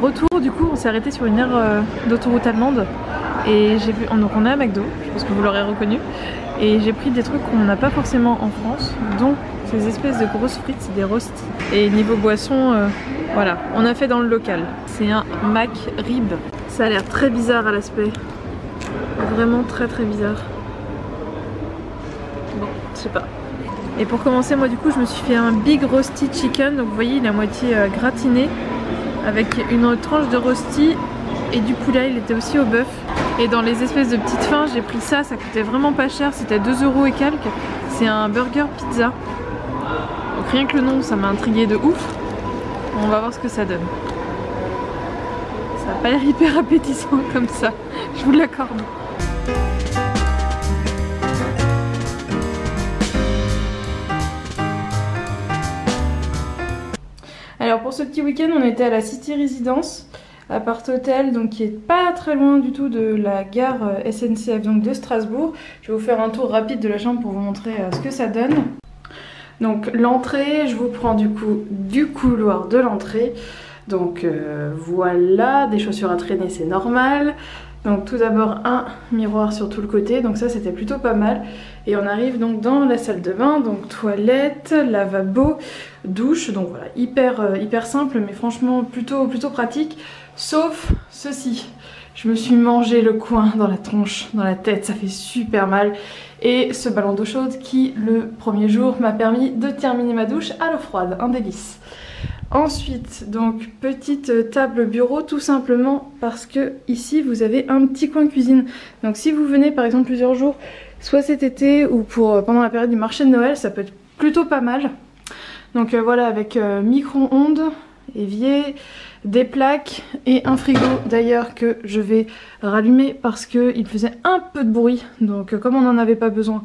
retour du coup on s'est arrêté sur une aire d'autoroute allemande et j'ai vu, donc on est à McDo, je pense que vous l'aurez reconnu, et j'ai pris des trucs qu'on n'a pas forcément en France, dont ces espèces de grosses frites, c'est des roasties. Et niveau boisson, voilà, on a fait dans le local. C'est un McRib. Ça a l'air très bizarre à l'aspect, vraiment très bizarre. Bon, je sais pas. Et pour commencer, moi du coup je me suis fait un big roasty chicken, donc vous voyez il est à moitié gratiné, avec une tranche de rosti et du poulet, il était aussi au bœuf. Et dans les espèces de petites fins, j'ai pris ça, ça coûtait vraiment pas cher, c'était 2 € et quelques. C'est un burger pizza. Donc rien que le nom, ça m'a intrigué de ouf. On va voir ce que ça donne. Ça a pas l'air hyper appétissant comme ça, je vous l'accorde. Alors pour ce petit week-end, on était à la City Residence, appart hôtel, donc qui est pas très loin du tout de la gare SNCF donc de Strasbourg. Je vais vous faire un tour rapide de la chambre pour vous montrer ce que ça donne. Donc l'entrée, je vous prends du coup du couloir de l'entrée. Donc voilà, des chaussures à traîner, c'est normal. Donc tout d'abord un miroir sur tout le côté, donc ça c'était plutôt pas mal. Et on arrive donc dans la salle de bain, donc toilette, lavabo, douche, donc voilà, hyper simple mais franchement plutôt pratique. Sauf ceci, je me suis mangé le coin dans la tronche, dans la tête, ça fait super mal. Et ce ballon d'eau chaude qui le premier jour m'a permis de terminer ma douche à l'eau froide, un délice. Ensuite, donc petite table bureau tout simplement parce que ici vous avez un petit coin cuisine. Donc si vous venez par exemple plusieurs jours, soit cet été ou pendant la période du marché de Noël, ça peut être plutôt pas mal. Donc voilà, avec micro-ondes, évier, des plaques et un frigo d'ailleurs que je vais rallumer parce qu'il faisait un peu de bruit. Donc comme on n'en avait pas besoin,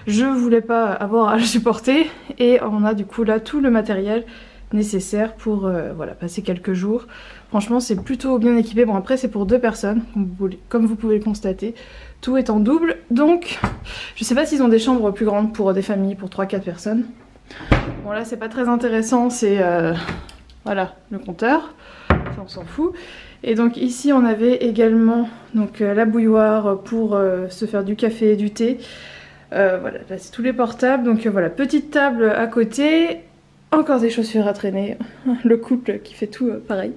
je voulais pas avoir à le supporter. Et on a du coup là tout le matériel nécessaire pour voilà, passer quelques jours. Franchement c'est plutôt bien équipé. Bon après c'est pour 2 personnes comme vous pouvez le constater. Tout est en double, donc je sais pas s'ils ont des chambres plus grandes pour des familles, pour 3-4 personnes. Bon là c'est pas très intéressant, c'est voilà le compteur, ça on s'en fout. Et donc ici on avait également donc la bouilloire pour se faire du café et du thé. Voilà, là c'est tous les portables, donc voilà, petite table à côté. Encore des chaussures à traîner, le couple qui fait tout pareil.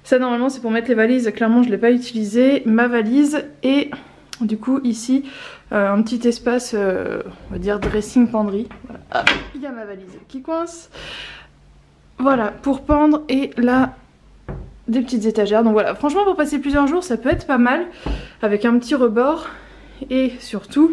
Ça normalement c'est pour mettre les valises, clairement je ne l'ai pas utilisé. Ma valise et du coup ici un petit espace, on va dire dressing penderie. Voilà. Ah, il y a ma valise qui coince. Voilà, pour pendre et là des petites étagères. Donc voilà, franchement pour passer plusieurs jours ça peut être pas mal avec un petit rebord. Et surtout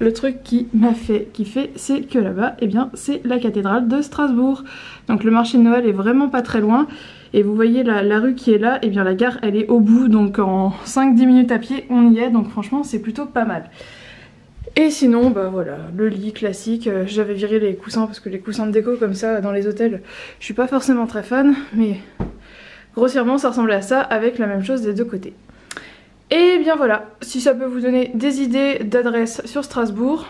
le truc qui m'a fait kiffer, c'est que là-bas, eh bien, c'est la cathédrale de Strasbourg. Donc le marché de Noël est vraiment pas très loin. Et vous voyez la rue qui est là, eh bien la gare elle est au bout. Donc en 5-10 minutes à pied, on y est. Donc franchement, c'est plutôt pas mal. Et sinon, bah voilà, le lit classique. J'avais viré les coussins parce que les coussins de déco comme ça dans les hôtels, je suis pas forcément très fan. Mais grossièrement, ça ressemblait à ça avec la même chose des deux côtés. Et bien voilà, si ça peut vous donner des idées d'adresses sur Strasbourg,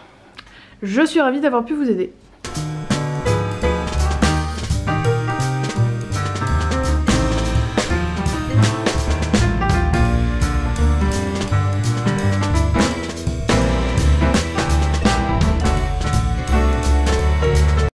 je suis ravie d'avoir pu vous aider.